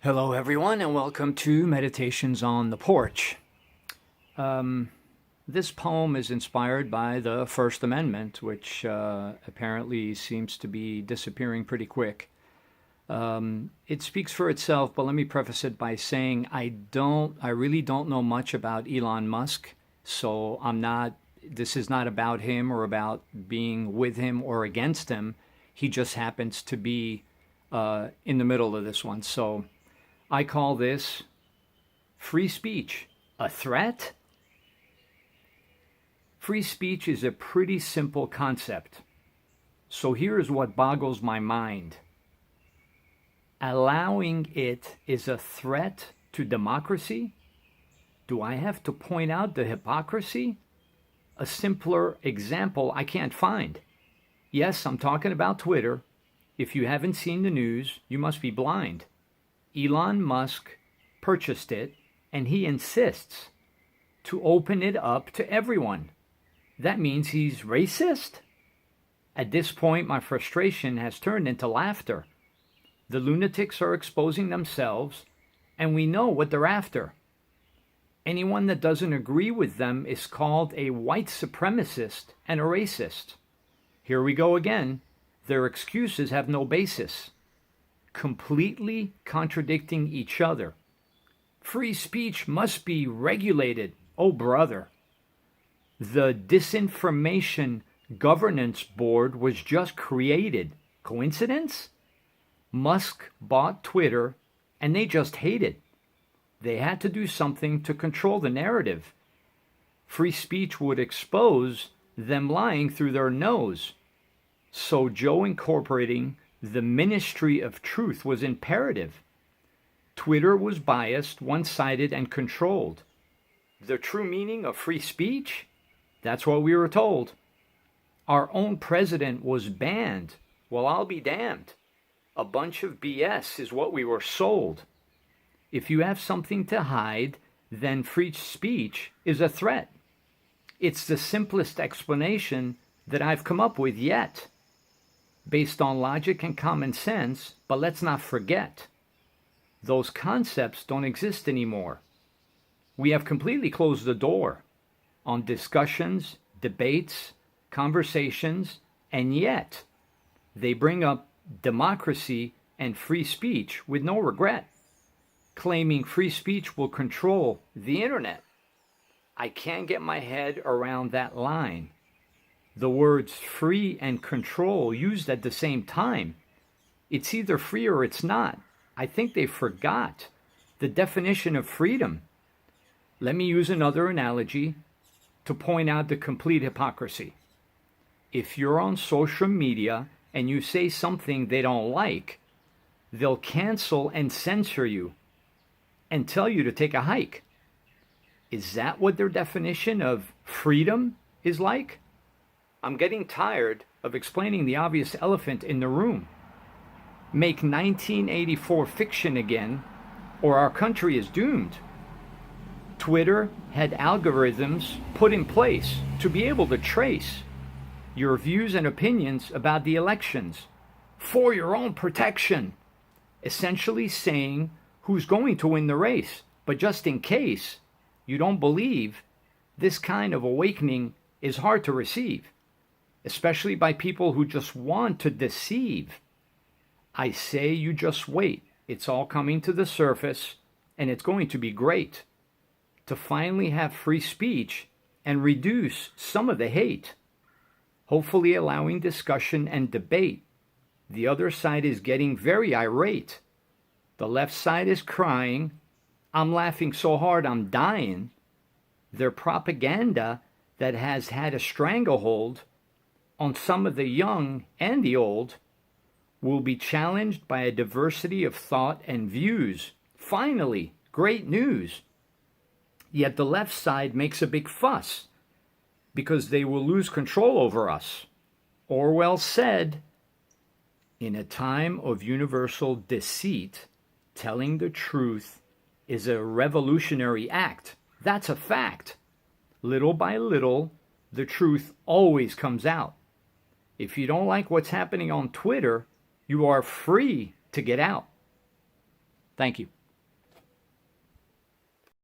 Hello, everyone, and welcome to Meditations on the Porch. This poem is inspired by the First Amendment, which apparently seems to be disappearing pretty quick. It speaks for itself, but let me preface it by saying I really don't know much about Elon Musk, so this is not about him or about being with him or against him. He just happens to be in the middle of this one. So I call this free speech a threat. Free speech is a pretty simple concept. So here's what boggles my mind. Allowing it is a threat to democracy? Do I have to point out the hypocrisy? A simpler example I can't find. Yes, I'm talking about Twitter. If you haven't seen the news, you must be blind. Elon Musk purchased it, and he insists to open it up to everyone. That means he's racist? At this point, my frustration has turned into laughter. The lunatics are exposing themselves, and we know what they're after. Anyone that doesn't agree with them is called a white supremacist and a racist. Here we go again. Their excuses have no basis. Completely contradicting each other. Free speech must be regulated. Oh, brother. The Disinformation Governance Board was just created. Coincidence? Musk bought Twitter, and they just hate it. They had to do something to control the narrative. Free speech would expose them lying through their nose. So Joe incorporating the ministry of truth was imperative. Twitter was biased, one-sided, and controlled. The true meaning of free speech? That's what we were told. Our own president was banned. Well, I'll be damned. A bunch of BS is what we were sold. If you have something to hide, then free speech is a threat. It's the simplest explanation that I've come up with yet, based on logic and common sense, but let's not forget, those concepts don't exist anymore. We have completely closed the door on discussions, debates, conversations, and yet they bring up democracy and free speech with no regret, claiming free speech will control the internet. I can't get my head around that line. The words free and control used at the same time. It's either free or it's not. I think they forgot the definition of freedom. Let me use another analogy to point out the complete hypocrisy. If you're on social media and you say something they don't like, they'll cancel and censor you and tell you to take a hike. Is that what their definition of freedom is like? I'm getting tired of explaining the obvious elephant in the room. Make 1984 fiction again, or our country is doomed. Twitter had algorithms put in place to be able to trace your views and opinions about the elections for your own protection, essentially saying who's going to win the race. But just in case you don't believe, this kind of awakening is hard to receive, especially by people who just want to deceive. I say you just wait. It's all coming to the surface, and it's going to be great to finally have free speech and reduce some of the hate, hopefully allowing discussion and debate. The other side is getting very irate. The left side is crying, "I'm laughing so hard I'm dying." Their propaganda that has had a stranglehold on some of the young and the old will be challenged by a diversity of thought and views. Finally, great news. Yet the left side makes a big fuss because they will lose control over us. Orwell said, "In a time of universal deceit, telling the truth is a revolutionary act." That's a fact. Little by little, the truth always comes out. If you don't like what's happening on Twitter, you are free to get out. Thank you.